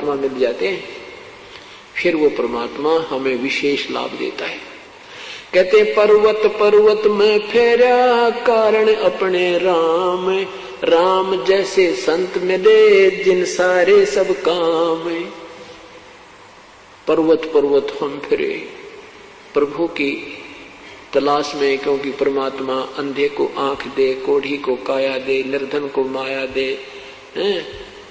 परमात्मा मिल जाते हैं, फिर वो परमात्मा हमें विशेष लाभ देता है। कहते पर्वत पर्वत में फेरा कारण अपने राम, राम जैसे संत मिले जिन सारे सब काम। पर्वत पर्वत हम फिरे प्रभु की तलाश में, क्योंकि परमात्मा अंधे को आंख दे, कोढ़ी को काया दे, निर्धन को माया दे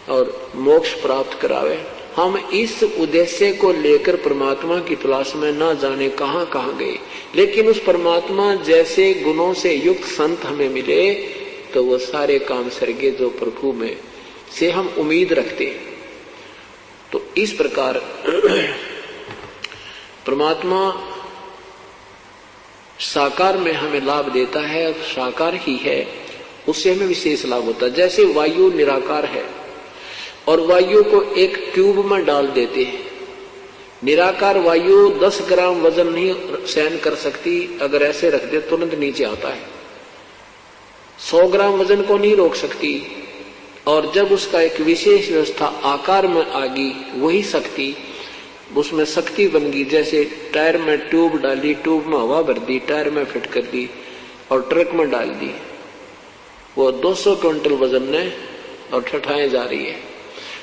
और मोक्ष प्राप्त करावे। हम इस उद्देश्य को लेकर परमात्मा की तलाश में ना जाने कहां कहां गए, लेकिन उस परमात्मा जैसे गुणों से युक्त संत हमें मिले तो वो सारे काम सरगे जो प्रभु में से हम उम्मीद रखते हैं। तो इस प्रकार परमात्मा साकार में हमें लाभ देता है, साकार ही है, उससे हमें विशेष लाभ होता है। जैसे वायु निराकार है और वायु को एक ट्यूब में डाल देते हैं। निराकार वायु 10 ग्राम वजन नहीं सहन कर सकती, अगर ऐसे रख दे तुरंत नीचे आता है। 100 ग्राम वजन को नहीं रोक सकती, और जब उसका एक विशेष व्यवस्था आकार में आ गई, वही शक्ति उसमें शक्ति बन गई। जैसे टायर में ट्यूब डाली, ट्यूब में हवा भर दी, टायर में फिट कर दी और ट्रक में डाल दी, वो 200 क्विंटल वजन ने और ठठाएं जा रही है।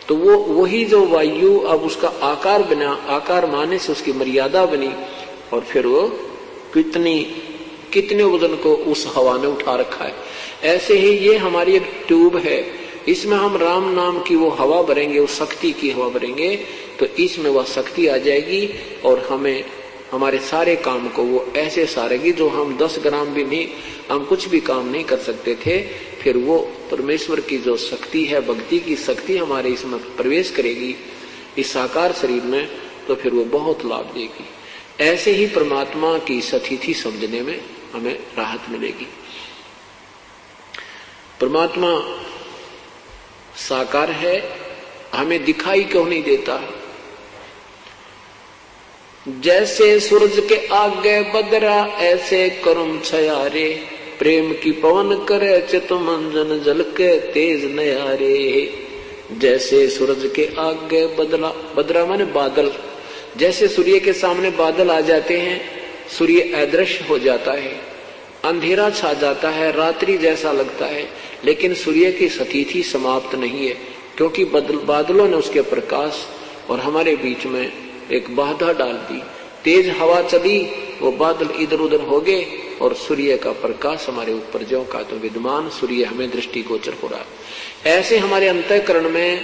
तो वो वही जो वायु अब उसका आकार बना, आकार माने से उसकी मर्यादा बनी, और फिर वो कितने वजन को उस हवा ने उठा रखा है। ऐसे ही ये हमारी एक ट्यूब है, इसमें हम राम नाम की वो हवा भरेंगे, उस शक्ति की हवा भरेंगे, तो इसमें वह शक्ति आ जाएगी और हमें हमारे सारे काम को वो ऐसे सारेगी जो हम 10 ग्राम भी नहीं, हम कुछ भी काम नहीं कर सकते थे। फिर वो परमेश्वर की जो शक्ति है, भक्ति की शक्ति हमारे इसमें प्रवेश करेगी इस साकार शरीर में, तो फिर वो बहुत लाभ देगी। ऐसे ही परमात्मा की स्थिति समझने में हमें राहत मिलेगी। परमात्मा साकार है, हमें दिखाई क्यों नहीं देता? जैसे सूरज के आगे बदरा ऐसे करुम छयारे, प्रेम की पवन करे चित मंजन जल के तेज नयारे। जैसे सूरज के आगे बदरा माने बादल, जैसे सूर्य के सामने बादल आ जाते हैं, सूर्य अदृश्य हो जाता है, अंधेरा छा जाता है, रात्रि जैसा लगता है, लेकिन सूर्य की स्थिति समाप्त नहीं है, क्योंकि बादलों ने उसके प्रकाश और हमारे बीच में एक बाधा डाल दी। तेज हवा चली, वो बादल इधर उधर हो गए और सूर्य का प्रकाश हमारे ऊपर ज्यों का तो विद्यमान सूर्य हमें दृष्टिगोचर हो रहा है। ऐसे हमारे अंतःकरण में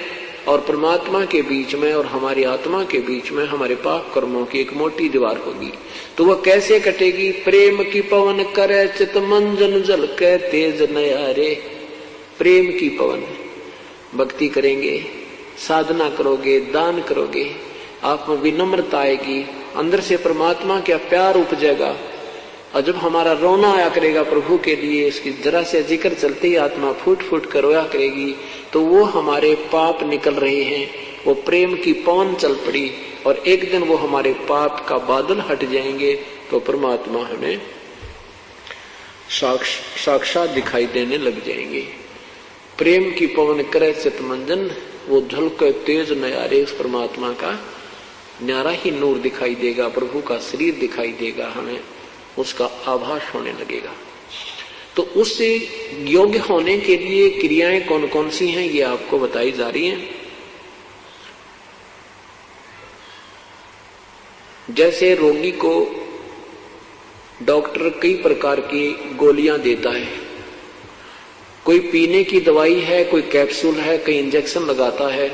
और परमात्मा के बीच में और हमारी आत्मा के बीच में हमारे पाप कर्मों की एक मोटी दीवार होगी। तो वह कैसे कटेगी? प्रेम की पवन करे चित मंजन जल के तेज नयारे। प्रेम की पवन, भक्ति करेंगे, साधना करोगे, दान करोगे, आप में विनम्रता आएगी, अंदर से परमात्मा का प्यार उपजेगा। और जब हमारा रोना आया करेगा प्रभु के लिए, इसकी जरा से जिक्र चलते ही आत्मा फूट फूट कर रोया करेगी, तो वो हमारे पाप निकल रहे हैं, वो प्रेम की पवन चल पड़ी और एक दिन वो हमारे पाप का बादल हट जाएंगे, तो परमात्मा हमें साक्षात दिखाई देने लग जाएंगे। प्रेम की पवन करे चितमंजन, वो झलके तेज नयारे, उस परमात्मा का न्यारा ही नूर दिखाई देगा, प्रभु का शरीर दिखाई देगा, हमें उसका आभास होने लगेगा। तो उससे योग्य होने के लिए क्रियाएं कौन कौन सी हैं, ये आपको बताई जा रही हैं। जैसे रोगी को डॉक्टर कई प्रकार की गोलियां देता है, कोई पीने की दवाई है, कोई कैप्सूल है, कोई इंजेक्शन लगाता है,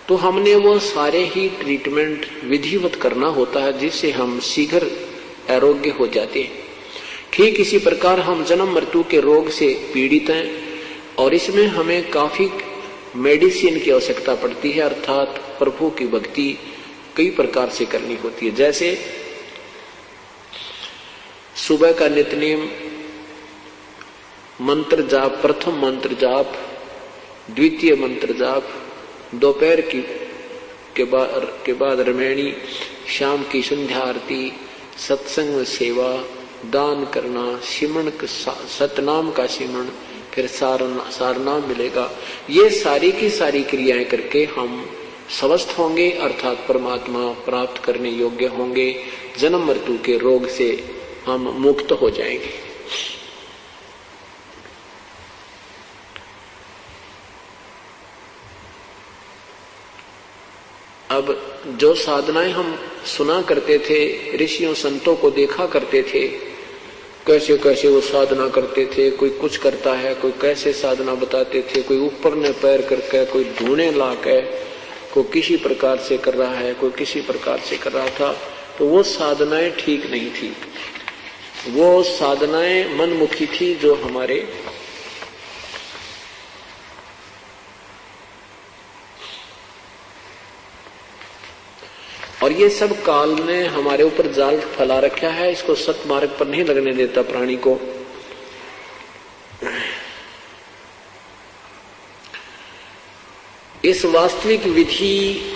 तो हमने वो सारे ही ट्रीटमेंट विधिवत करना होता है, जिससे हम शीघ्र आरोग्य हो जाते हैं। ठीक इसी प्रकार हम जन्म मृत्यु के रोग से पीड़ित हैं और इसमें हमें काफी मेडिसिन की आवश्यकता पड़ती है, अर्थात प्रभु की भक्ति कई प्रकार से करनी होती है। जैसे सुबह का नित्यनेम मंत्र जाप, प्रथम मंत्र जाप, द्वितीय मंत्र जाप, दोपहर के बाद रमैणी, शाम की संध्या आरती, सत्संग में सेवा, दान करना, सिमरण सतनाम का सिमरण, फिर सारनाम मिलेगा। ये सारी की सारी क्रियाएं करके हम स्वस्थ होंगे अर्थात परमात्मा प्राप्त करने योग्य होंगे, जन्म मृत्यु के रोग से हम मुक्त हो जाएंगे। अब जो साधनाएं हम सुना करते थे, ऋषियों संतों को देखा करते थे, कैसे कैसे वो साधना करते थे, कोई कुछ करता है, कोई कैसे साधना बताते थे, कोई ऊपर ने पैर करके, कोई ढूंढे ला के, कोई किसी प्रकार से कर रहा है, कोई किसी प्रकार से कर रहा था, तो वो साधनाएं ठीक नहीं थी। वो साधनाएं मनमुखी थी जो हमारे और ये सब काल ने हमारे ऊपर जाल फैला रखा है, इसको सतमार्ग पर नहीं लगने देता प्राणी को। इस वास्तविक विधि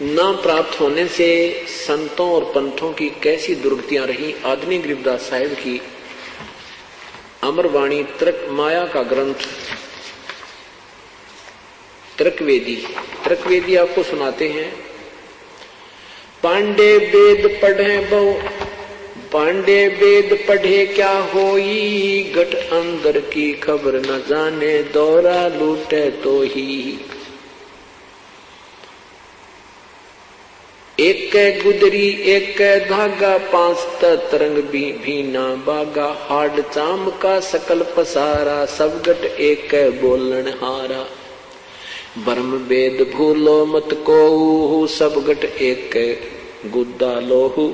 न प्राप्त होने से संतों और पंथों की कैसी दुर्गतियां रही। आदरणीय गरीबदास साहिब की अमरवाणी तर्क माया का ग्रंथ तर्कवेदी आपको सुनाते हैं। पांडे वेद पढ़े क्या होई, घट अंदर की खबर न जाने, दौरा लूटे तो ही। एक गुदरी एक धागा, पांच तरंग भी ना बागा, हाड चाम का सकल पसारा, सब गट एक बोलन हारा। ब्रह्म वेद भूलो मत को, सब गट एक गुद्दा लोहू।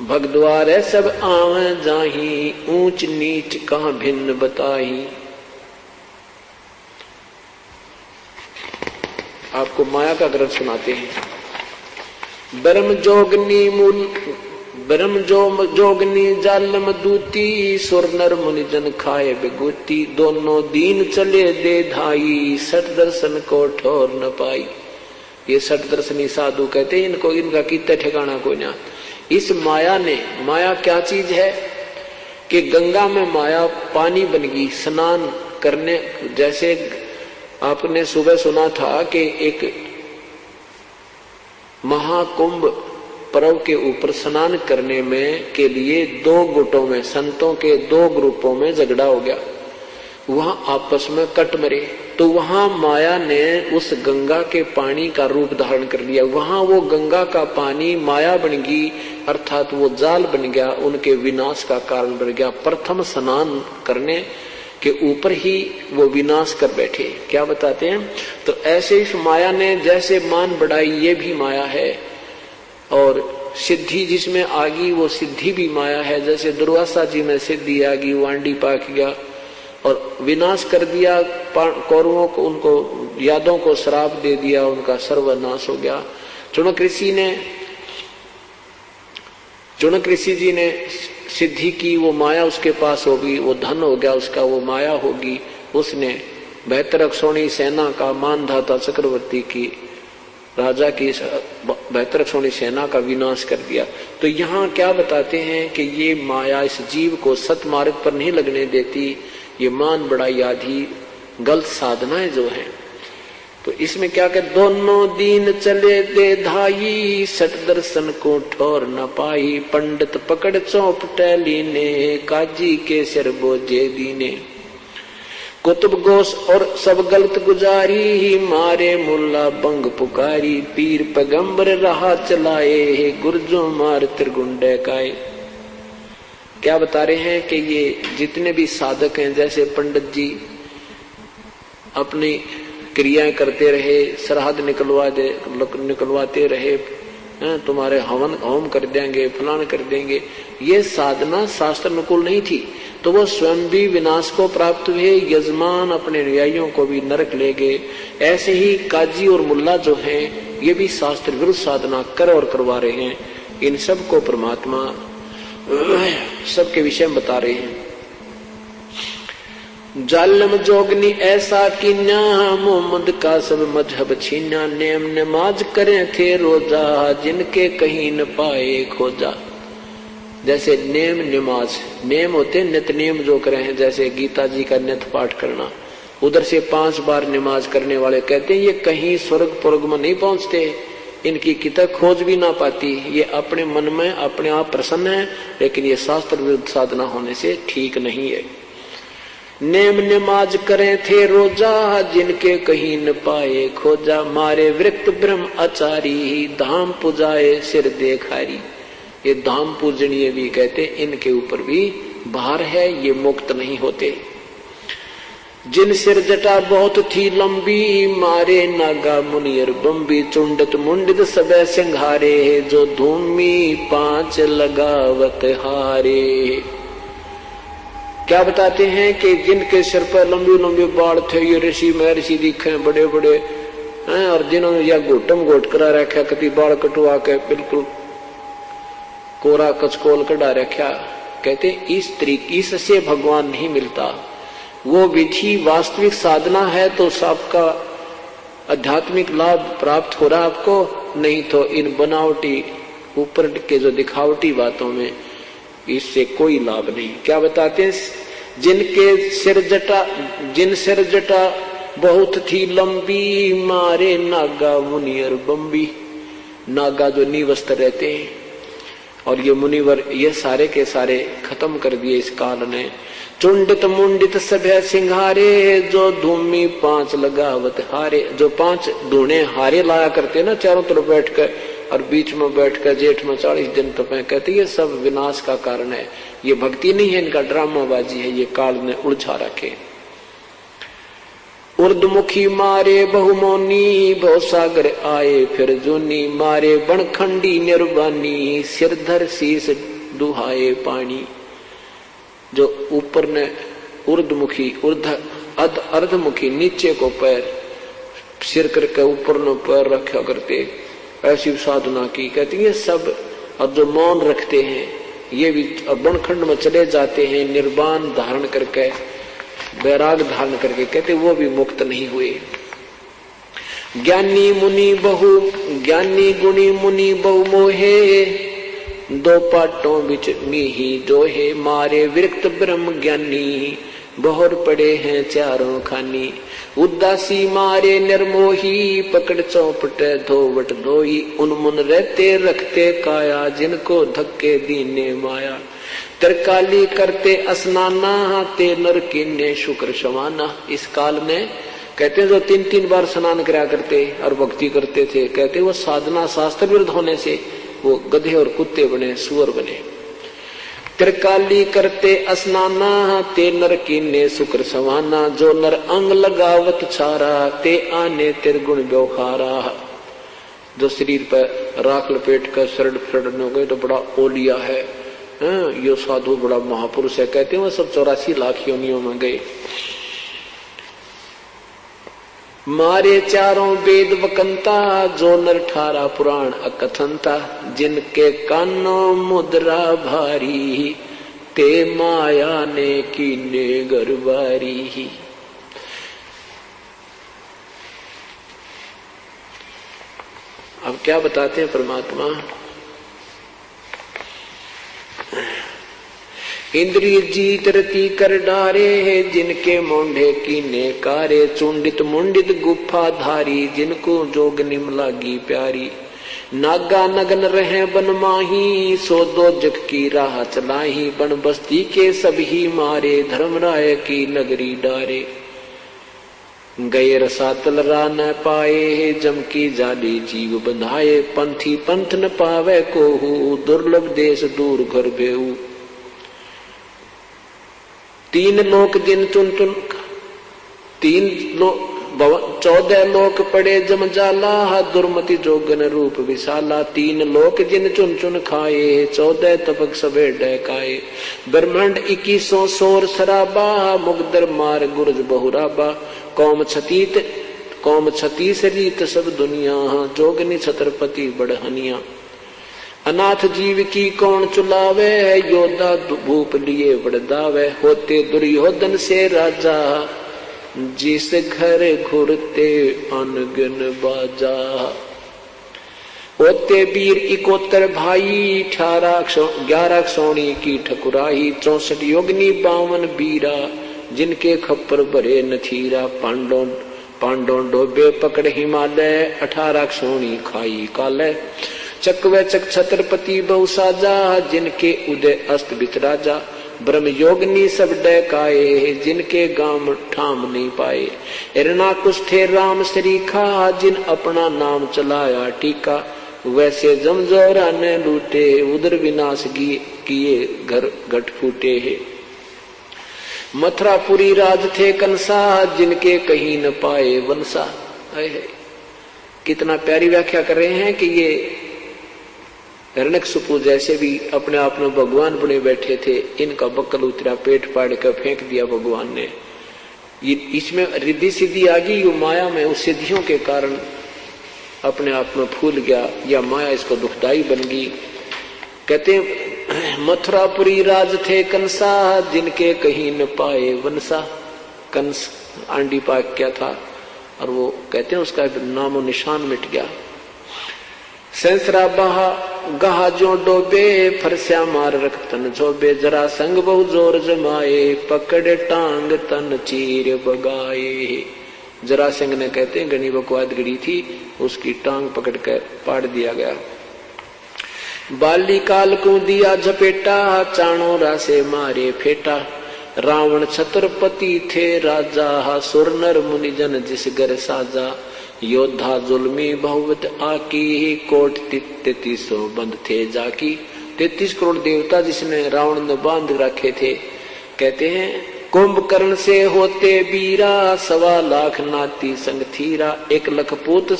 भगद्वार सब आवे जाही, ऊंच नीच कहाँ भिन्न बताही। आपको माया का ग्रंथ सुनाते हैं। ब्रह्म जोगनी जालम दूती, सुर नर मुनि जन खाए बेगुती। दोनों दीन चले दे धाई, सठ दर्शन को ठोर न पाई। ये सठ दर्शनी साधु कहते हैं इनको, इनका कितना ठिकाना कोई ना। इस माया ने, माया क्या चीज है कि गंगा में माया पानी बन गई स्नान करने। जैसे आपने सुबह सुना था कि एक महाकुंभ पर्व के ऊपर स्नान करने में के लिए दो गुटों में, संतों के दो ग्रुपों में झगड़ा हो गया, वहां आपस में कट मरे। तो वहां माया ने उस गंगा के पानी का रूप धारण कर लिया। वहां वो गंगा का पानी माया बन गई, अर्थात वो जाल बन गया, उनके विनाश का कारण बन गया। प्रथम स्नान करने के ऊपर ही वो विनाश कर बैठे। क्या बताते हैं? तो ऐसे इस माया ने जैसे मान बढ़ाई, ये भी माया है। और सिद्धि जिसमें आ गई वो सिद्धि भी माया है। जैसे दुर्वासा जी में सिद्धि आ गई, वांडी पाक गया और विनाश कर दिया कौरवों को, उनको यादों को श्राप दे दिया, उनका सर्वनाश हो गया। चुनक ऋषि जी ने सिद्धि की, वो माया उसके पास होगी, वो धन हो गया उसका, वो माया होगी। उसने बेहतरक्षोणी सेना का, मानधाता चक्रवर्ती की, राजा की बेहतरक्षोणी सेना का विनाश कर दिया। तो यहाँ क्या बताते हैं कि ये माया इस जीव को सतमार्ग पर नहीं लगने देती। ये मान बढ़ाई आदि गलत साधनाएं जो हैं, तो इसमें क्या कहते, दोनों दीन चले दे धाई, सठ दर्शन को ठोर न पाई। पंडित पकड़ चौप टैली ने, काजी के सिर बोझे दीने। कुतुब गोश और सब गलत गुजारी, मारे मुल्ला बंग पुकारी। पीर पैगंबर रहा चलाए, गुर्जो मार त्रिगुंडे काए। क्या बता रहे हैं कि ये जितने भी साधक हैं, जैसे पंडित जी अपनी क्रियाएं करते रहे, श्राद्ध निकलवाते रहे, तुम्हारे होम कर देंगे, फलान कर देंगे, ये साधना शास्त्र अनुकूल नहीं थी। तो वो स्वयं भी विनाश को प्राप्त हुए, यजमान अपने अनुयायियों को भी नरक ले गए। ऐसे ही काजी और मुल्ला जो हैं, ये भी शास्त्र विरुद्ध साधना कर और करवा रहे हैं। इन सब को परमात्मा सबके विषय में बता रहे हैं। जालम जोगनी ऐसा कीन्या, मोहम्मद का सब मजहब छीना। नेम नमाज करें थे रोजा, जिनके कहीं न पाए खोजा। जैसे नेम नमाज, नेम होते नित्य नेम जो करे हैं, जैसे गीता जी का नित्य पाठ करना, उधर से 5 बार नमाज करने वाले कहते हैं ये कहीं स्वर्ग में नहीं पहुंचते, इनकी किताब खोज भी ना पाती, ये अपने मन में अपने आप प्रसन्न है, लेकिन ये शास्त्र विरुद्ध साधना होने से ठीक नहीं है। नेम नमाज करें थे रोजा, जिनके कहीं न पाए खोजा, मारे वृक्त ब्रह्म आचारी, धाम पुजाए सिर देखारी। ये धाम पूजनीय भी कहते, इनके ऊपर भी भार है, ये मुक्त नहीं होते। जिन सिर जटा बहुत थी लंबी, मारे नागा मुनियर बम्बी, चुंडत मुंडित सबे सिंघारे, जो धूमी 5 लगावत हारे। क्या बताते हैं कि जिनके सिर पर लंबी लंबी बाल थे, ये ऋषि महर्षि दिखे बड़े बड़े हैं, और जिन्होंने या घोटम घोट करा रखा, कभी बाल कटवा के बिल्कुल कोरा कचकोल कटा रखा, कहते इस तरीके से भगवान नहीं मिलता। वो विधि वास्तविक साधना है तो सबका आध्यात्मिक लाभ प्राप्त हो रहा आपको, नहीं तो इन बनावटी ऊपर के जो दिखावटी बातों में इससे कोई लाभ नहीं। क्या बताते हैं, जिन सिर जटा बहुत थी लंबी, मारे नागा मुनियर बम्बी। नागा जो निवस्त्र रहते हैं, और ये मुनिवर ये सारे के सारे खत्म कर दिए इस काल ने। चुंडित मुंडित सभ्य सिंघारे, जो धूमी 5 लगावत हारे। जो 5 धूने हारे लाया करते ना चारों तरफ बैठ कर, और बीच में बैठ कर जेठ में 40 दिन तपे, कहते ये सब विनाश का कारण है, ये भक्ति नहीं है, इनका ड्रामाबाजी है, ये काल ने उलझा रखे। उर्दमुखी मारे बहुमोनी, बहुसागर आए फिर जूनी, मारे बनखंडी निर्वाणी, सिरधर शीस दुहाए पानी। जो ऊपर ने उर्दमुखी अर्धमुखी नीचे को पैर, सिर करके ऊपर ने पैर रखा करते, ऐसी साधना की। कहती है सब, और जो मौन रखते हैं ये भी बनखंड में चले जाते हैं, निर्वाण धारण करके, वैराग धारण करके, कहते वो भी मुक्त नहीं हुए। ज्ञानी गुणी मुनि बहु मोहे, 2 पाटों बिच मीही जोहे, मारे विरक्त ब्रह्म ज्ञानी, बहुर पड़े हैं चारों खानी। उदासी मारे निर्मोही, पकड़ चौपट धोवट धोई, उनमुन रहते रखते काया, जिनको धक्के दीने माया। त्रिकाली करते स्नाना, ते नर कीने शुक्र समाना। इस काल में कहते हैं जो 3-3 बार स्नान करा करते और भक्ति करते थे, कहते वो साधना शास्त्र विरुद्ध होने से वो गधे और कुत्ते बने, सुअर बने। त्रिकाली करते स्नाना, ते नर कीने शुक्र समाना, जो नर अंग लगावत छारा, ते आने तिरगुण व्यवहारा। जो शरीर पर राख लपेट कर शरण न गए तो बड़ा ओलिया है, ये साधु बड़ा महापुरुष है, कहते हैं वो सब 84 लाख योनियों में गए। मारे चारों वेद वकंता, जो नर 18 पुराण अकथनता, जिनके कानों मुद्रा भारी, ते माया ने कीने गरबारी। अब क्या बताते हैं परमात्मा, इंद्रिय जीत रति कर डारे, जिनके मोंढे कीने कारे, चुंडित मुंडित गुफा धारी, जिनको जोग निम लागी प्यारी। नागा नगन रहे बन माही, सो दो जग की राह चलाही, बन बस्ती के सभी मारे, धर्मराय की नगरी डारे। गए रसातल रा न पाए, जम की जाली जीव बंधाए, पंथी पंथ न पावे कोहू, दुर्लभ देश दूर घर भेऊ। 3 लोक जिन चुन 14 लोक पड़े जम जाला, दुर्मति जोगन रूप विशाला। 3 लोक जिन चुन चुन खाए, 14 तपक सबे डहकाए। ब्रह्मांड 21 सोर शराबा, मुगदर मार गुरज बहुराबा। कौम छतीस रीत सब दुनिया, जोगनी छत्रपति बढ़हनिया। अनाथ जीव की कौन चुलावे, योद्धा भूप लिए बड़दावे। होते दुर्योधन से राजा, जिस घर घुरते अनगिन बाजा। होते वीर 71 भाई, 11 सोनी की ठकुराई। 64 योगनी 52 बीरा, जिनके खप्पर भरे नथीरा। पांडों डोबे पकड़ हिमालय, 18 सोनी खाई काले। चकवे चक छत्रपति बहु साजा, जिनके उदय अस्त बित राजा। ब्रह्म योगनी सब डकाए, जिनके गाम ठाम नहीं पाए। हिरणाकुश थे राम सरीखा, जिन अपना नाम चलाया टीका। वैसे जमजोरा ने लूटे, उधर विनाश किए घर घट फूटे है। मथुरापुरी राज थे कंसा, जिनके कहीं न पाए वंशा। कितना प्यारी व्याख्या कर रहे हैं कि ये हिरण्यकशिपु जैसे भी अपने आप में भगवान बने बैठे थे, इनका बक्कल उतरा, पेट फाड़ कर फेंक दिया भगवान ने। इसमें रिद्धि सिद्धि आ गई, माया में उस सिद्धियों के कारण अपने आप में फूल गया, या माया इसको दुखदाई बन गई। कहते मथुरापुरी राज थे कंसा, जिनके कहीं न पाए वंशा। कंस आंडी पाक क्या था, और वो कहते हैं उसका नामो निशान मिट गया। सहस्रा बहा गहा जो डोबे, फरस्या मार रखतन झोबे। जरा संग बहु जोर जमाए, पकड़े टांग तन चीर बगाए। जरा सिंह ने कहते हैं गणी बकवाद गड़ी थी, उसकी टांग पकड़ कर पाड़ दिया गया। बाली काल को दिया झपेटा, चाणों रासे मारे फेटा। रावण छत्रपति थे राजा, सुर नर मुनिजन जिस घर साजा। योद्धा जुल्मी बहुवत आकी, कोट 3300 बंद थे जाकी। 33 करोड़ देवता जिसने रावण ने बांध रखे थे। कहते हैं कुंभकर्ण से होते बीरा, 1.25 लाख नाती संग थीरा। 1 लाख पूत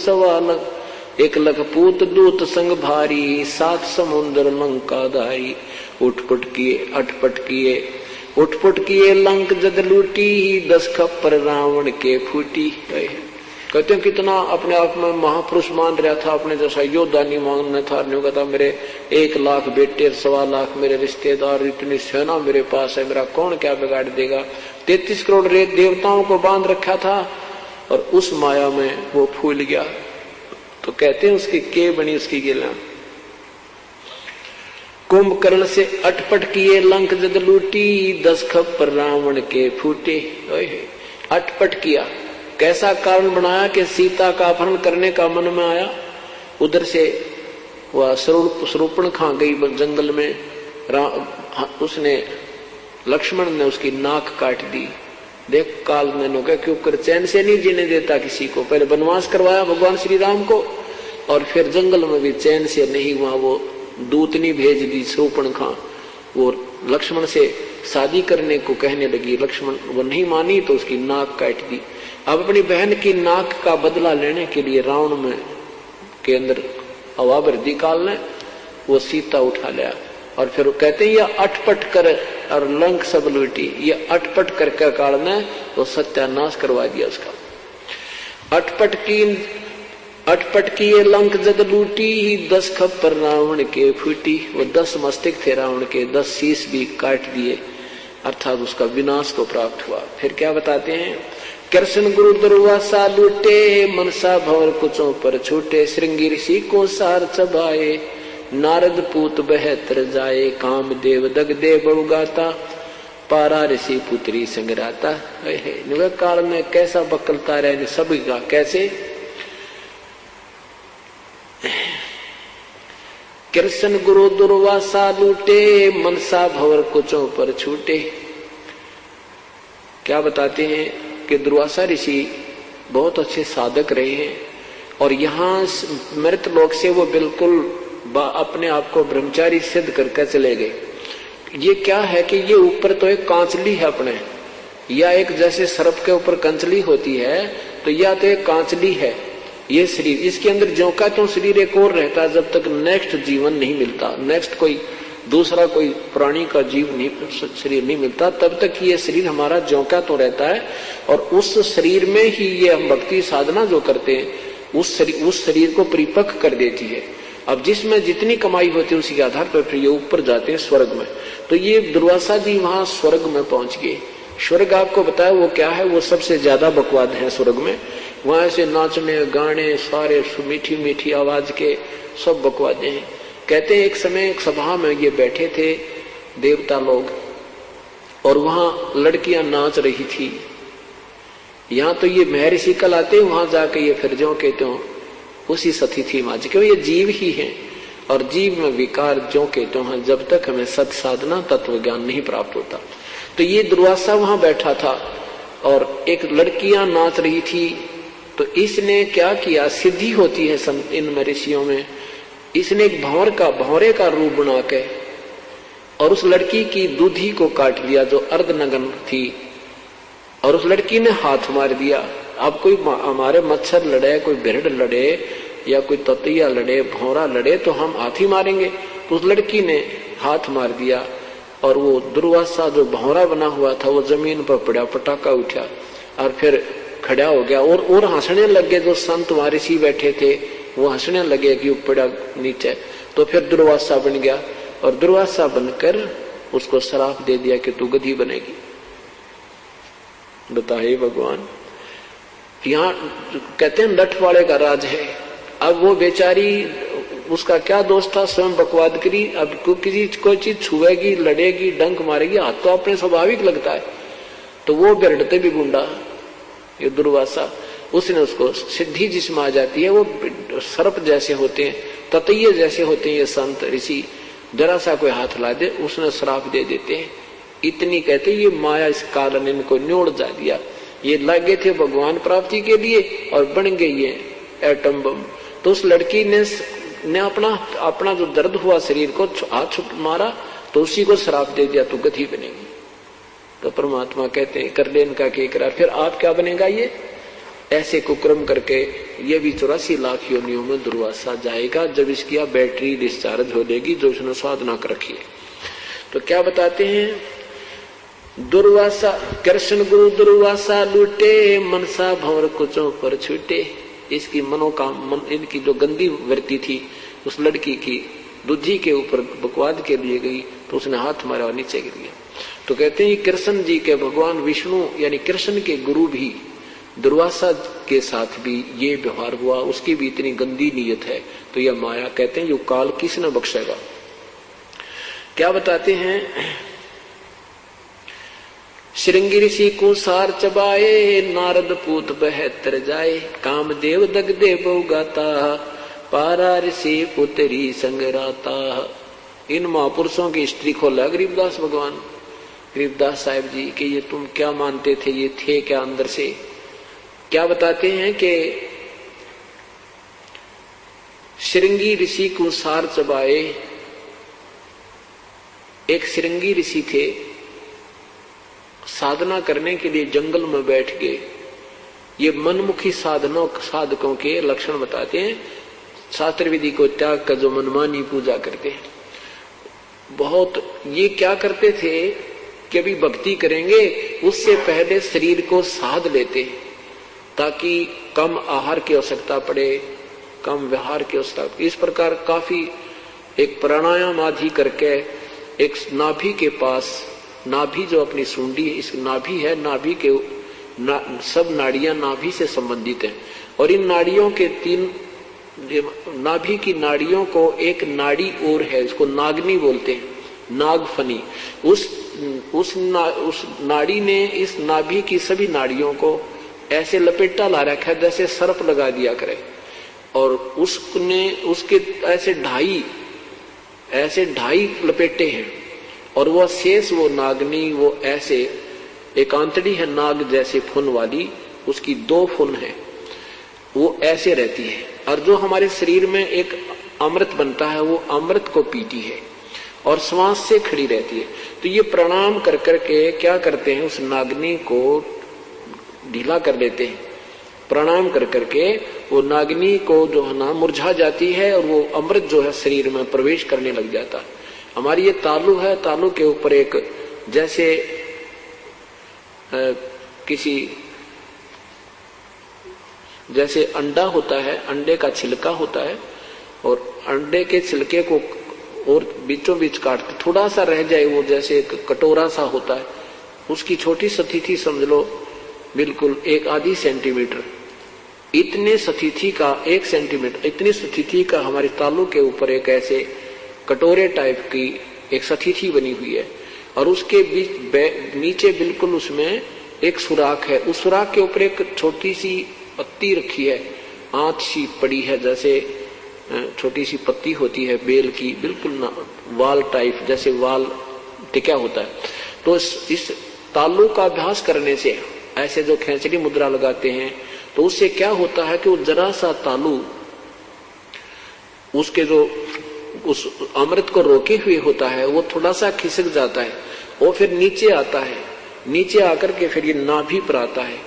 1 लाख पूत दूत संग भारी, 7 समुद्र लंका धारी। उठपुट किए अटपट किए, उठपुट किए लंक जद लूटी। 10 खप्पर रावण के फूटी। कहते हैं कितना अपने आप में महापुरुष मान रहा था, अपने जैसा योद्धा नहीं मानना था। नहीं कहता मेरे 1 लाख बेटे, 1.25 लाख मेरे रिश्तेदार, इतनी सेना मेरे पास है, मेरा कौन क्या बिगाड़ देगा। 33 करोड़ देवताओं को बांध रखा था, और उस माया में वो फूल गया। तो कहते हैं उसकी के बनी उसकी गिला। कुंभकर्ण से अटपट किए लंक जद लूटी, 10 खप्पर रावण के फूटे। अटपट किया, कैसा कारण बनाया कि सीता का अपहरण करने का मन में आया। उधर से वह स्वरूपण खा गई जंगल में, उसने लक्ष्मण ने उसकी नाक काट दी। देख काल ने क्या क्यों कर चैन से नहीं जीने देता किसी को। पहले वनवास करवाया भगवान श्री राम को, और फिर जंगल में भी चैन से नहीं, वहां वो दूतनी भेज दी स्वरूपण खा। वो लक्ष्मण से शादी करने को कहने लगी, लक्ष्मण वो नहीं मानी तो उसकी नाक काट दी। अब अपनी बहन की नाक का बदला लेने के लिए रावण में के अंदर हवा भर दी काल ने, वो सीता उठा लिया। और फिर कहते हैं ये अटपट कर और लंक सब लूटी। ये अटपट करके काल ने वो सत्यानाश करवा दिया उसका। अटपट की ये लंक जद लूटी, 10 खप्पर रावण के फूटी। वो 10 मस्तक थे रावण के, 10 शीश भी काट दिए, अर्थात उसका विनाश को प्राप्त हुआ। फिर क्या बताते हैं, कृष्ण गुरु दुर्वासा लूटे, मनसा भंवर कुचों पर छूटे। श्रृंगी ऋषि को सार चबाए, नारद पूत बहतर जाए। काम देव दग दे बहुगाता, पारा ऋषि पुत्री संगराता। काल में कैसा बकलता रहे सभी का, कैसे कृष्ण गुरु दुर्वासा लूटे, मनसा भंवर कुचों पर छूटे। क्या बताते हैं कि दुर्वासा ऋषि बहुत अच्छे साधक रहे हैं, और यहाँ मृत लोक से वो बिल्कुल अपने आप को ब्रह्मचारी सिद्ध करके चले गए। ये क्या है कि ये ऊपर तो एक कांचली है अपने, या एक जैसे सर्प के ऊपर कंचली होती है, तो या तो एक कांचली है ये शरीर। इसके अंदर ज्यों का तो शरीर एक और रहता है, जब तक नेक्स्ट जीवन नहीं मिलता, नेक्स्ट कोई दूसरा कोई प्राणी का जीव नहीं, शरीर नहीं मिलता, तब तक ये शरीर हमारा ज्यों का तो रहता है। और उस शरीर में ही ये हम भक्ति साधना जो करते हैं, उस शरीर को परिपक्व कर देती है। अब जिसमें जितनी कमाई होती है उसी के आधार पर फिर ये ऊपर जाते हैं स्वर्ग में। तो ये दुर्वासा जी वहां स्वर्ग में पहुंच गए। स्वर्ग आपको बताया वो क्या है, वो सबसे ज्यादा बकवाद है स्वर्ग में। वहां से नाचने गाने सारे मीठी मीठी आवाज के सब बकवादे हैं। कहते हैं एक समय एक सभा में ये बैठे थे देवता लोग, और वहां लड़कियां नाच रही थी। यहां तो ये महर्षि कल आते, वहां जाके ये फिर जो कहते हो उसी सती थी माँ जी, क्यों ये जीव ही है और जीव में विकार जो कहते हैं जब तक हमें सत साधना तत्व ज्ञान नहीं प्राप्त होता। तो ये दुर्वासा वहां बैठा था और एक लड़कियां नाच रही थी। तो इसने क्या किया, सिद्धि होती है इन महर्षियों में, इसने एक भंवरे का रूप बना के और उस लड़की की दूधी को काट दिया जो अर्धनग्न थी, और उस लड़की ने हाथ मार दिया। अब कोई हमारे मच्छर लड़े, कोई भेड़ लड़े या कोई ततैया लड़े, भौरा लड़े तो हम हाथ ही मारेंगे। तो उस लड़की ने हाथ मार दिया और वो दुर्वासा जो भौरा बना हुआ था वो जमीन पर पड़ा, पटाखा उठा और फिर खड़ा हो गया और हंसने लगे। जो संत ऋषि बैठे थे वो हंसने लगे कि पड़ा नीचे। तो फिर दुर्वासा बन गया और दुर्वासा बनकर उसको श्राप दे दिया कि तू गधी बनेगी। बताइए भगवान, यहाँ कहते हैं लठ वाले का राज है। अब वो बेचारी, उसका क्या दोष था, स्वयं बकवाद करी। अब किसी कोई चीज छुएगी, लड़ेगी, डंक मारेगी, हाथ तो अपने स्वाभाविक लगता है। तो वो बिरड़ते भी गुंडा ये दुर्वासा, उसने उसको सिद्धि जिसमें आ जाती है, वो सर्प जैसे होते हैं, ततैये जैसे होते हैं ये संत ऋषि, जरा सा कोई हाथ ला दे उसने श्राप दे देते हैं। इतनी कहते ये माया इस कारण इनको न्योड़ जा दिया। ये लगे थे भगवान प्राप्ति के लिए और बन गई ये एटम बम। तो उस लड़की ने अपना जो दर्द हुआ शरीर को हाथ मारा तो उसी को श्राप दे दिया, तू गधी बनेगी। तो परमात्मा कहते हैं कर ले इनका के करार, फिर आप क्या बनेगा। ये ऐसे कुक्रम करके ये भी 84 लाख योनियों में दुर्वासा जाएगा जब इसकी बैटरी डिस्चार्ज हो जाएगी जो उसने साधना कर रखी है। तो क्या बताते हैं, दुर्वासा कृष्ण गुरु दुर्वासा लूटे, मनसा भंवर कुचों पर छूटे। इसकी इनकी जो गंदी वृत्ति थी उस लड़की की दूधी के ऊपर बकवाद के लिए गई तो उसने हाथ मारा और नीचे गिर गया। तो कहते हैं कृष्ण जी के भगवान विष्णु यानी कृष्ण के गुरु भी दुर्वासा के साथ भी ये व्यवहार हुआ, उसकी भी इतनी गंदी नीयत है। तो यह माया कहते हैं जो काल किसने बख्शेगा। क्या बताते हैं, श्रृंगी ऋषि को सार चबाए, नारद पूत बहतर जाए, कामदेव दगदे बहु गाता, पारा ऋषि पुत्री संगराता। इन महापुरुषों की हिस्ट्री खोला गरीबदास भगवान, गरीबदास साहिब जी कि ये तुम क्या मानते थे, ये थे क्या अंदर से। क्या बताते हैं कि श्रृंगी ऋषि को सार चबाए। एक श्रृंगी ऋषि थे, साधना करने के लिए जंगल में बैठ गए। ये मनमुखी साधकों के लक्षण बताते हैं। शास्त्र विधि को त्याग कर जो मनमानी पूजा करते हैं, बहुत ये क्या करते थे कि अभी भक्ति करेंगे उससे पहले शरीर को साध लेते ताकि कम आहार की आवश्यकता पड़े, कम विहार की आवश्यकता। इस प्रकार काफी एक प्राणायाम आदि करके एक नाभि के पास, नाभि जो अपनी सूंडी इस नाभि है, नाभि के सब नाड़ियां नाभि से संबंधित हैं और इन नाड़ियों के तीन, नाभि की नाड़ियों को एक नाड़ी और है, इसको नागनी बोलते हैं, नागफनी। उस नाड़ी ने इस नाभि की सभी नाड़ियों को ऐसे लपेटा ला रखा है जैसे सर्प लगा दिया करे, और उसने उसके ऐसे ढाई लपेटे हैं और वह शेष वो नागनी वो ऐसे एक आंतड़ी है नाग जैसे फुन वाली, उसकी 2 फुन है, वो ऐसे रहती है। और जो हमारे शरीर में एक अमृत बनता है वो अमृत को पीती है और श्वास से खड़ी रहती है। तो ये प्रणाम कर करके क्या करते हैं, उस नागनी को ढीला कर लेते हैं। प्रणाम कर करके वो नागनी को जो है ना मुरझा जाती है और वो अमृत जो है शरीर में प्रवेश करने लग जाता है। हमारी ये तालू है, तालू के ऊपर एक जैसे जैसे अंडा होता है, अंडे का छिलका होता है और अंडे के छिलके को और बीचों बीच काटते थोड़ा सा रह जाए, वो जैसे एक कटोरा सा होता है, उसकी छोटी स्थिति समझ लो बिल्कुल 1 सेंटीमीटर, इतने स्थिति का 1 सेंटीमीटर इतनी स्थिति का हमारे तालू के ऊपर एक ऐसे कटोरे टाइप की एक स्थिति बनी हुई है और उसके बीच नीचे बिल्कुल उसमें एक सुराख है। उस सुराख के ऊपर एक छोटी सी पत्ती रखी है, आंच सी पड़ी है, जैसे छोटी सी पत्ती होती है बेल की, बिल्कुल वाल टाइप, जैसे वाल टिका होता है। तो इस तालु का अभ्यास करने से, ऐसे जो खेचरी मुद्रा लगाते हैं, तो उससे क्या होता है कि वो जरा सा तालु उसके जो उस अमृत को रोके हुए होता है वो थोड़ा सा खिसक जाता है और फिर नीचे आता है। नीचे आकर के फिर ये नाभि पर आता है,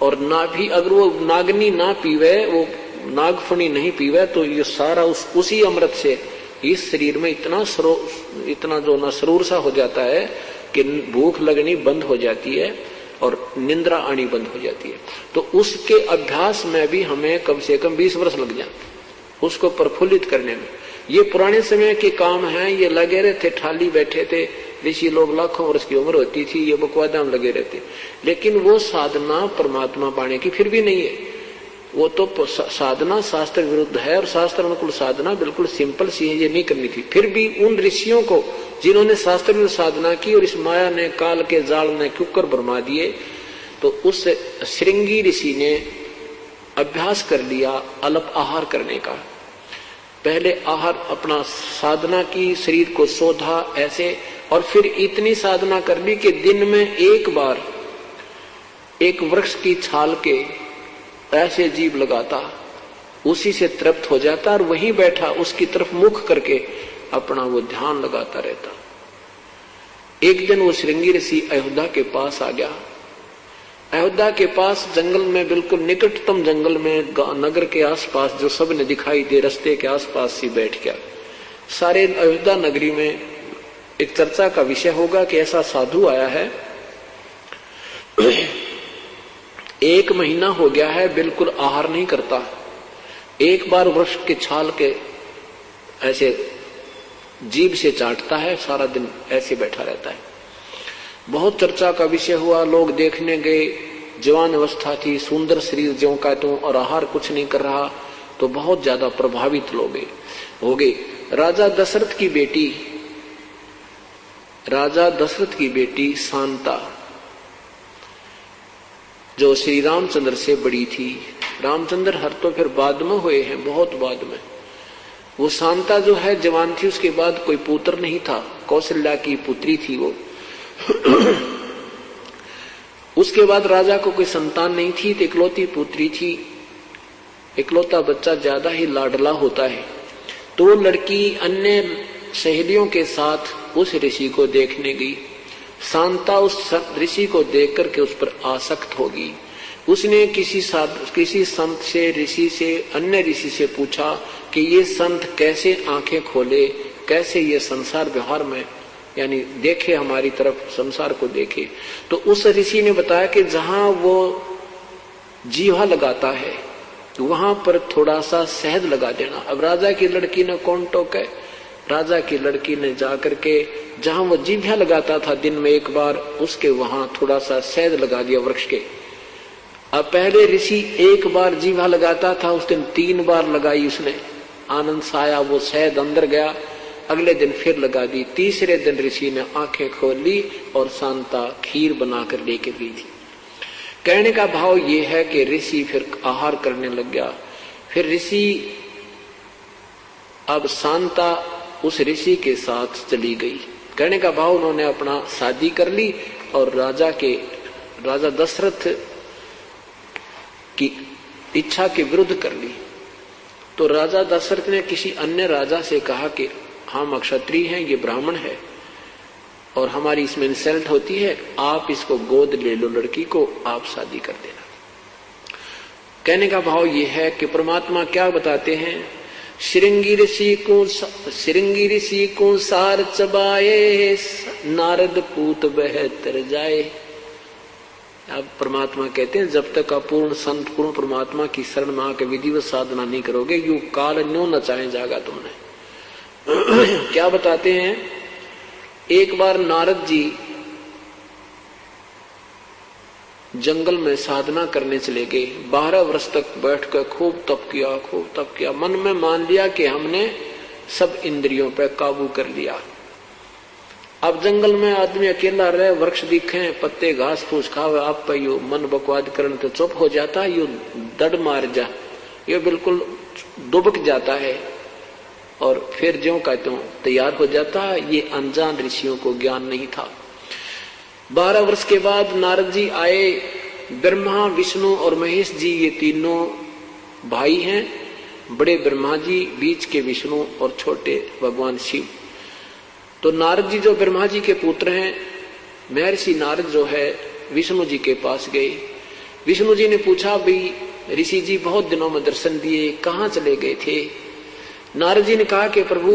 और नाभि अगर वो नागनी ना पीवे, वो नागफणी नहीं पीवे, तो ये सारा उसी अमृत से इस शरीर में इतना जो ना सरूर सा हो जाता है कि भूख लगनी बंद हो जाती है और निंद्रा आनी बंद हो जाती है। तो उसके अभ्यास में भी हमें कम से कम 20 वर्ष लग जाते उसको प्रफुल्लित करने में। ये पुराने समय के काम हैं, ये लगे रहते, ठाली बैठे थे ऋषि लोग, लाखों वर्ष की उम्र होती थी, ये बकवादा में लगे रहते। लेकिन वो साधना परमात्मा पाने की फिर भी नहीं है। वो तो साधना शास्त्र विरुद्ध है, और शास्त्र अनुकूल साधना बिल्कुल सिंपल सी है, ये नहीं करनी थी। फिर भी उन ऋषियों को जिन्होंने शास्त्र विरुद्ध साधना की और इस माया ने, काल के जाल ने कुकर भरमा दिए, तो उस श्रृंगी ऋषि ने अभ्यास कर लिया अल्प आहार करने का। पहले आहार अपना साधना की, शरीर को शोधा ऐसे, और फिर इतनी साधना कर ली कि दिन में एक बार एक वृक्ष की छाल के ऐसे जीभ लगाता, उसी से तृप्त हो जाता और वहीं बैठा उसकी तरफ मुख करके अपना वो ध्यान लगाता रहता। एक दिन वो श्रृंगी ऋषि अयोध्या के पास आ गया। अयोध्या के पास जंगल में, बिल्कुल निकटतम जंगल में, नगर के आसपास जो सब ने दिखाई दे, रास्ते के आसपास ही बैठ गया। सारे अयोध्या नगरी में एक चर्चा का विषय होगा कि ऐसा साधु आया है, 1 महीना हो गया है, बिल्कुल आहार नहीं करता, एक बार वृक्ष के छाल के ऐसे जीभ से चाटता है, सारा दिन ऐसे बैठा रहता है। बहुत चर्चा का विषय हुआ, लोग देखने गए, जवान अवस्था थी, सुंदर शरीर ज्यों का त्यों, और आहार कुछ नहीं कर रहा, तो बहुत ज्यादा प्रभावित लोग हो गए। राजा दशरथ की बेटी शांता, जो श्री रामचंद्र से बड़ी थी, रामचंद्र हर तो फिर बाद में हुए हैं, बहुत बाद में, वो शांता जो है जवान थी, उसके बाद कोई पुत्र नहीं था, कौशल्या की पुत्री थी वो। उसके बाद राजा को कोई संतान नहीं थी, तो इकलौती पुत्री थी। इकलौता बच्चा ज्यादा ही लाडला होता है, तो वो लड़की अन्य सहेलियों के साथ उस ऋषि को देखने गई। शांता उस ऋषि को देख करके उस पर आसक्त होगी। उसने किसी संत से, ऋषि से, अन्य ऋषि से पूछा कि ये संत कैसे आंखें खोले, कैसे ये संसार व्यवहार में यानी देखे, हमारी तरफ संसार को देखे। तो उस ऋषि ने बताया कि जहां वो जीवा लगाता है वहां पर थोड़ा सा शहद लगा देना। अब राजा की लड़की ने कौन टोके, राजा की लड़की ने जाकर के जहां वो जीभा लगाता था दिन में एक बार, उसके वहां थोड़ा सा शहद लगा दिया वृक्ष के। अब पहले ऋषि एक बार जीभा लगाता था, उस दिन 3 बार लगाई उसने, आनंद से आया, वो शहद अंदर गया। अगले दिन फिर लगा दी। तीसरे दिन ऋषि ने आंखें खोल ली और शांता खीर बनाकर लेकर गई थी। कहने का भाव ये है कि ऋषि फिर आहार करने लग गया। फिर ऋषि, अब शांता उस ऋषि के साथ चली गई। कहने का भाव उन्होंने अपना शादी कर ली और राजा दशरथ की इच्छा के विरुद्ध कर ली। तो राजा दशरथ ने किसी अन्य राजा से कहा कि हम क्षत्रिय हैं, ये ब्राह्मण है और हमारी इसमें इंसल्ट होती है, आप इसको गोद ले लो, लड़की को आप शादी कर देना। कहने का भाव ये है कि परमात्मा क्या बताते हैं, श्रृंगी ऋषि को सार चबाए, नारद पूत बहतर जाए। अब परमात्मा कहते हैं जब तक आप पूर्ण संत, पूर्ण परमात्मा की शरण में आकर विधिवत साधना नहीं करोगे, यू काल न्यो नचाए जागा तुमने। क्या बताते हैं, एक बार नारद जी जंगल में साधना करने चले गए। 12 वर्ष तक बैठकर खूब तप किया, मन में मान लिया कि हमने सब इंद्रियों पर काबू कर लिया। अब जंगल में आदमी अकेला रहे, वृक्ष दिखे, पत्ते घास फूस खावे, आप पे यू मन बकवाद करने तो चुप हो जाता, यू दड़ मार जा, ये बिल्कुल दुबक जाता है और फिर ज्यों का त्यों तैयार हो जाता। ये अनजान ऋषियों को ज्ञान नहीं था। 12 वर्ष के बाद नारद जी आए। ब्रह्मा, विष्णु और महेश जी ये तीनों भाई हैं। बड़े ब्रह्मा जी, बीच के विष्णु और छोटे भगवान शिव। तो नारद जी जो ब्रह्मा जी के पुत्र हैं, महर्षि नारद जो है विष्णु जी के पास गए। विष्णु जी ने पूछा, भाई ऋषि जी बहुत दिनों में दर्शन दिए, कहाँ चले गए थे? नारद जी ने कहा कि प्रभु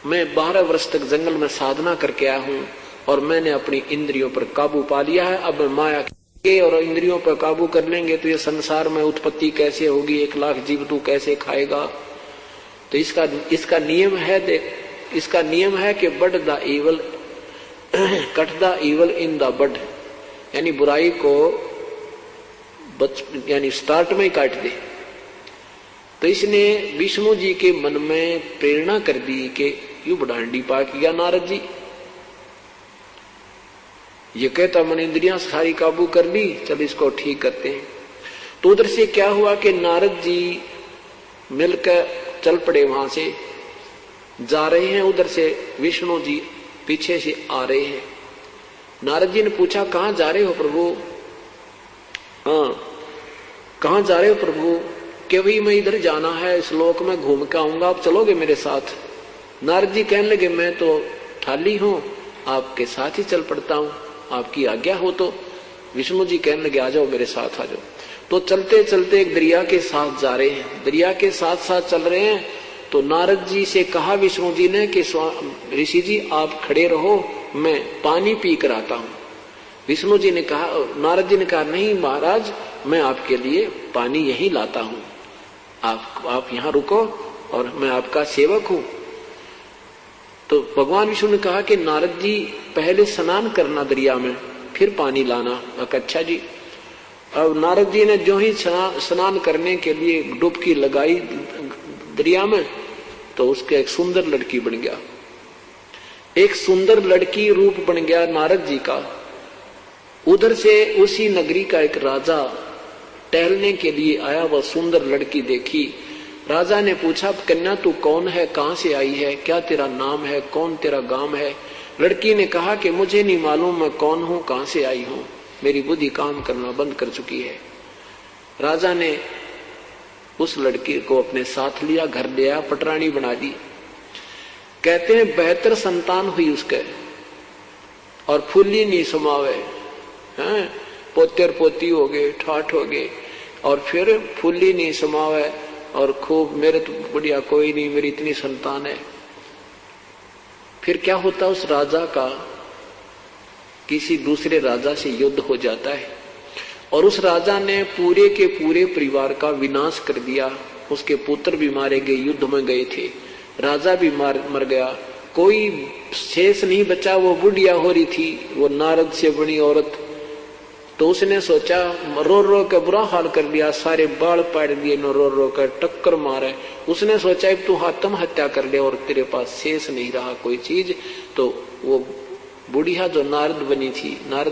मैं 12 वर्ष तक जंगल में साधना करके आया हूँ और मैंने अपनी इंद्रियों पर काबू पा लिया है। अब माया के और इंद्रियों पर काबू कर लेंगे तो ये संसार में उत्पत्ति कैसे होगी, 1 लाख जीव तू कैसे खाएगा? तो इसका नियम है कि bud the evil cut the evil in the bud, यानी बुराई को यानी स्टार्ट में ही काट दे। तो इसने विष्णु जी के मन में प्रेरणा कर दी कि यू बडांडी पाक गया नारद जी, ये कहता मन इंद्रियां सारी काबू कर ली, चल इसको ठीक करते हैं। तो उधर से क्या हुआ कि नारद जी मिलकर चल पड़े, वहां से जा रहे हैं, उधर से विष्णु जी पीछे से आ रहे हैं। नारद जी ने पूछा, कहां जा रहे हो प्रभु? हाँ, कहां जा रहे हो प्रभु? कि भाई मैं इधर जाना है, इस लोक में घूम के आऊंगा, आप चलोगे मेरे साथ? नारद जी कहने लगे, मैं तो थाली हूं, आपके साथ ही चल पड़ता हूं, आपकी आज्ञा हो तो। विष्णु जी कहने लगे, आ जाओ मेरे साथ, आ जाओ। तो चलते चलते एक दरिया के साथ जा रहे हैं, दरिया के साथ साथ चल रहे हैं। तो नारद जी से कहा विष्णु जी ने कि ऋषि जी आप खड़े रहो, मैं पानी पी कर आता हूं। विष्णु जी ने कहा, नारद जी ने कहा, नहीं महाराज, मैं आपके लिए पानी यहीं लाता हूं, आप यहां रुको और मैं आपका सेवक हूं। तो भगवान विष्णु ने कहा कि नारद जी पहले स्नान करना दरिया में, फिर पानी लाना। अच्छा जी। अब नारद जी ने जो ही स्नान करने के लिए डुबकी लगाई दरिया में, तो उसके एक सुंदर लड़की बन गया, एक सुंदर लड़की रूप बन गया नारद जी का। उधर से उसी नगरी का एक राजा टहलने के लिए आया, वह सुंदर लड़की देखी। राजा ने पूछा, कन्या तू कौन है, कहां से आई है, क्या तेरा नाम है, कौन तेरा गांव है? लड़की ने कहा कि मुझे नहीं मालूम मैं कौन हूं, कहां से आई हूं, मेरी बुद्धि काम करना बंद कर चुकी है। राजा ने उस लड़की को अपने साथ लिया, घर ले आया, पटरानी बना दी। कहते हैं 72 संतान हुई उसके, और फूली नहीं समावे हैं, पोते और पोती हो गए, ठाठ हो गए, और फिर फूली नहीं समावे, और खूब मेरे तो बढ़िया कोई नहीं, मेरी इतनी संतान है। फिर क्या होता, उस राजा का किसी दूसरे राजा से युद्ध हो जाता है और उस राजा ने पूरे के पूरे परिवार का विनाश कर दिया। उसके पुत्र भी मारे गए, युद्ध में गए थे, राजा भी मर गया, कोई शेष नहीं बचा। वो बुढ़िया हो रही थी, वो नारद से बड़ी औरत। तो उसने सोचा, रो रो के बुरा हाल कर दिया, सारे बाल पाड़ दिए, नो रो रो कर टक्कर मारे। उसने सोचा तू आत्महत्या कर ले और तेरे पास शेष नहीं रहा कोई चीज। तो वो बुढ़िया जो नारद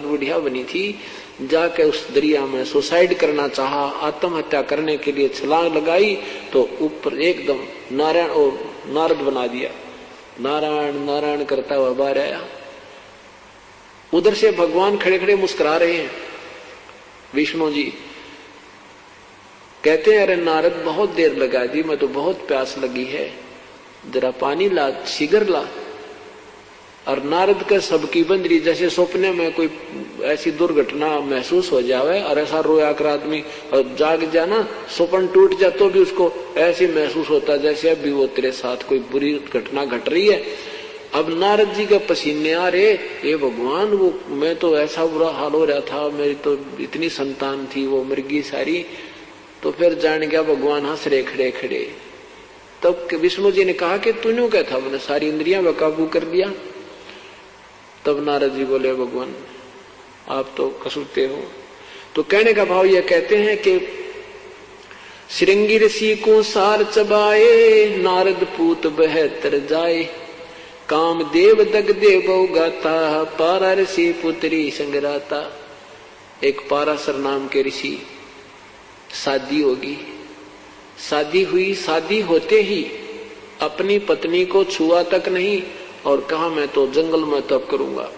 बुढ़िया बनी थी, जाके उस दरिया में सुसाइड करना चाहा, आत्महत्या करने के लिए छलांग लगाई, तो ऊपर एकदम नारद बना दिया, नारायण नारायण करता हुआ बाहर आया। उधर से भगवान खड़े खड़े मुस्कुरा रहे हैं। विष्णु जी कहते हैं, अरे नारद बहुत देर लगा दी, मैं तो बहुत प्यास लगी है, जरा पानी ला, शीघ्र ला। और नारद का सबकी बंदरी, जैसे सपने में कोई ऐसी दुर्घटना महसूस हो जावे और ऐसा रोया कर आदमी और जाग जाना, सपन टूट जा तो भी उसको ऐसे महसूस होता जैसे अभी वो तेरे साथ कोई बुरी घटना घट रही है। अब नारद जी के पसीने आ रहे, ये भगवान, वो मैं तो ऐसा बुरा हाल हो रहा था, मेरी तो इतनी संतान थी, वो मृगी सारी। तो फिर जान गया भगवान, हंस रहे खड़े खड़े। तब विष्णु जी ने कहा कि तूने क्या था, मैंने सारी इंद्रियां बेकाबू कर दिया। तब नारद जी बोले, भगवान आप तो कसूरते हो। तो कहने का भाव यह कहते हैं कि श्रृंगी ऋषि को सार चबाए, नारद पूत 72 जाए। कामदेव दगदे बहु गाता, पारा ऋषि पुत्री संगराता। एक पाराशर नाम के ऋषि, शादी होगी, शादी हुई, शादी होते ही अपनी पत्नी को छुआ तक नहीं और कहा मैं तो जंगल में तप करूंगा।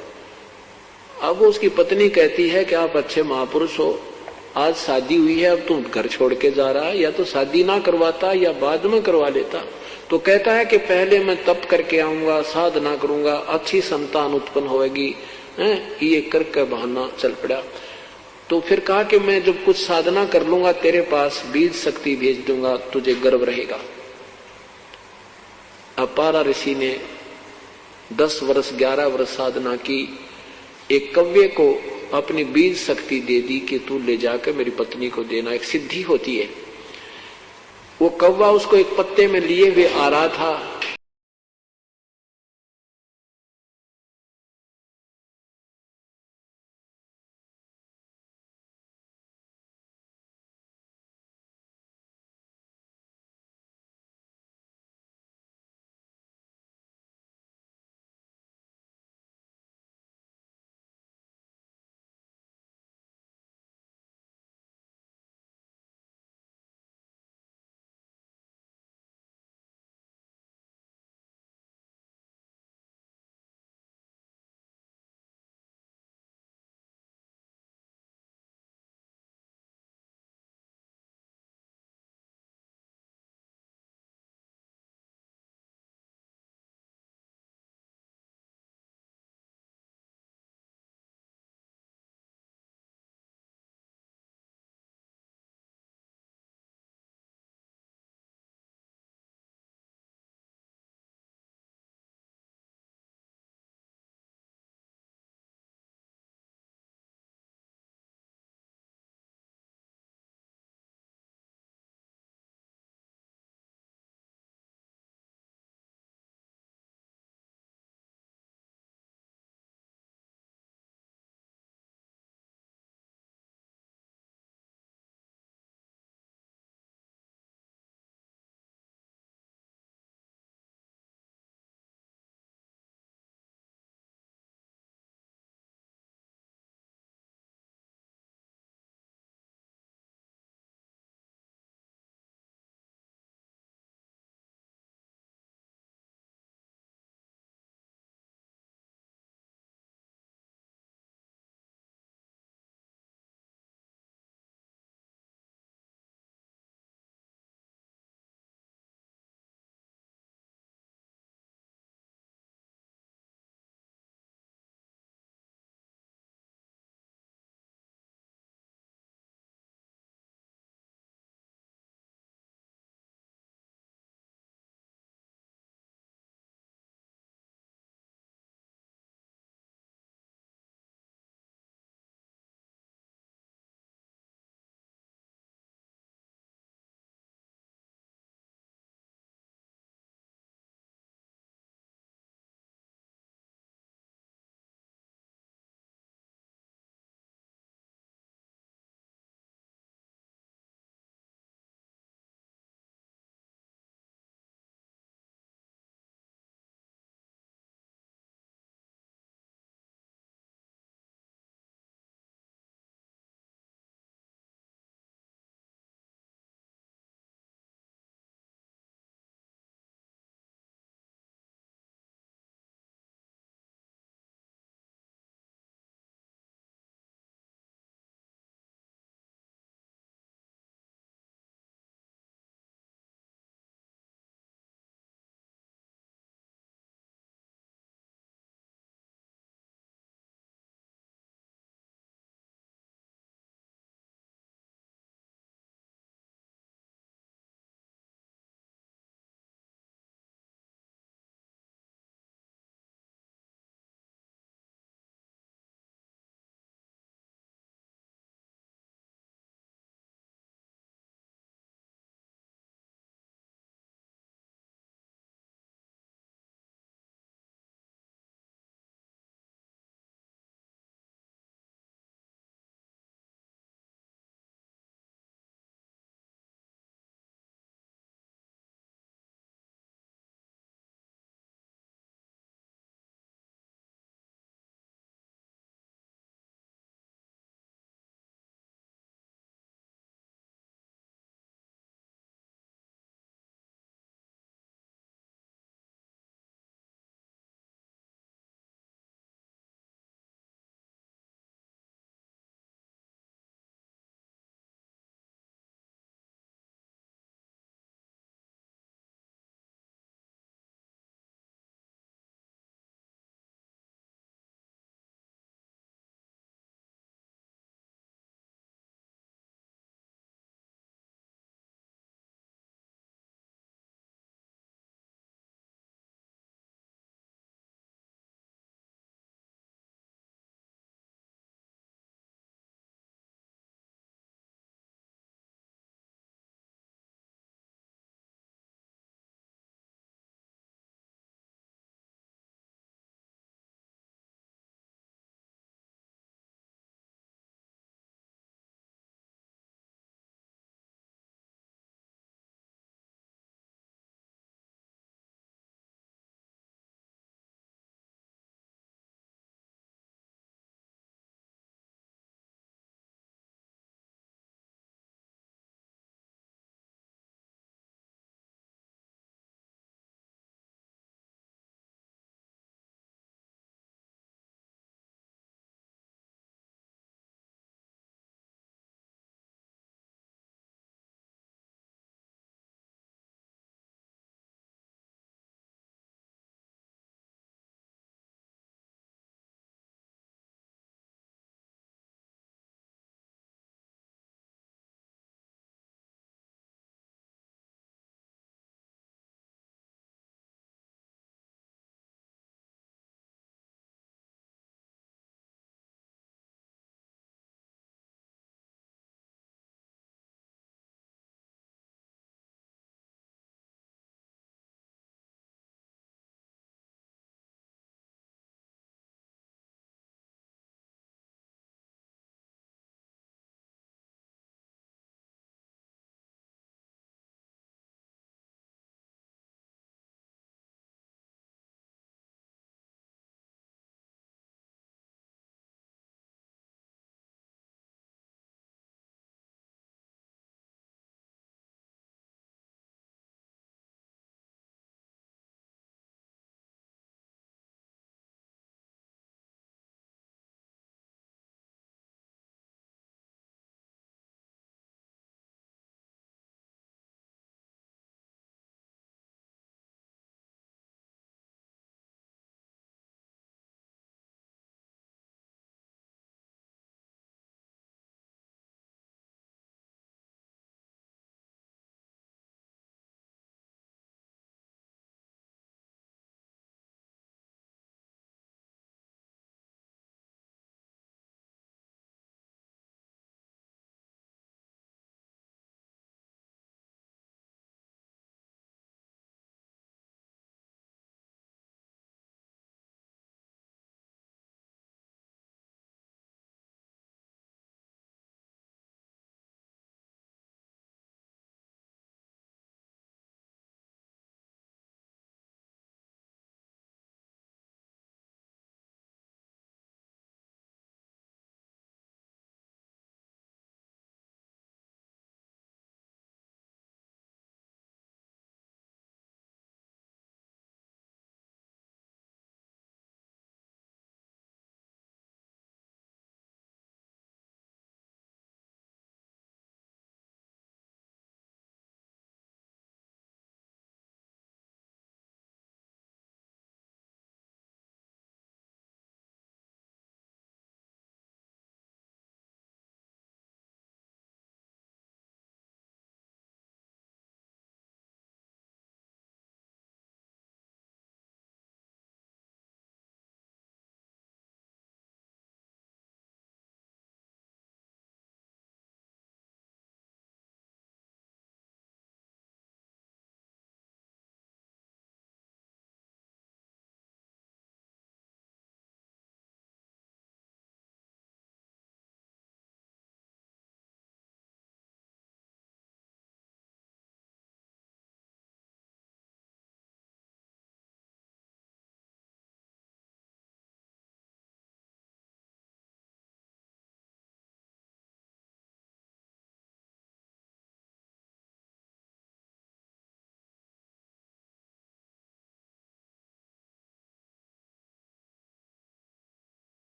अब उसकी पत्नी कहती है कि आप अच्छे महापुरुष हो, आज शादी हुई है, अब तुम घर छोड़ के जा रहा है, या तो शादी ना करवाता या बाद में करवा लेता। तो कहता है कि पहले मैं तप करके आऊंगा, साधना करूंगा, अच्छी संतान उत्पन्न होगी, ये करके बहाना चल पड़ा। तो फिर कहा कि मैं जब कुछ साधना कर लूंगा तेरे पास बीज शक्ति भेज दूंगा, तुझे गर्व रहेगा। अपारा ऋषि ने 10 वर्ष 11 वर्ष साधना की, एक कव्य को अपनी बीज शक्ति दे दी कि तू ले जाकर मेरी पत्नी को देना, एक सिद्धि होती है। वो कौवा उसको एक पत्ते में लिए हुए आ रहा था,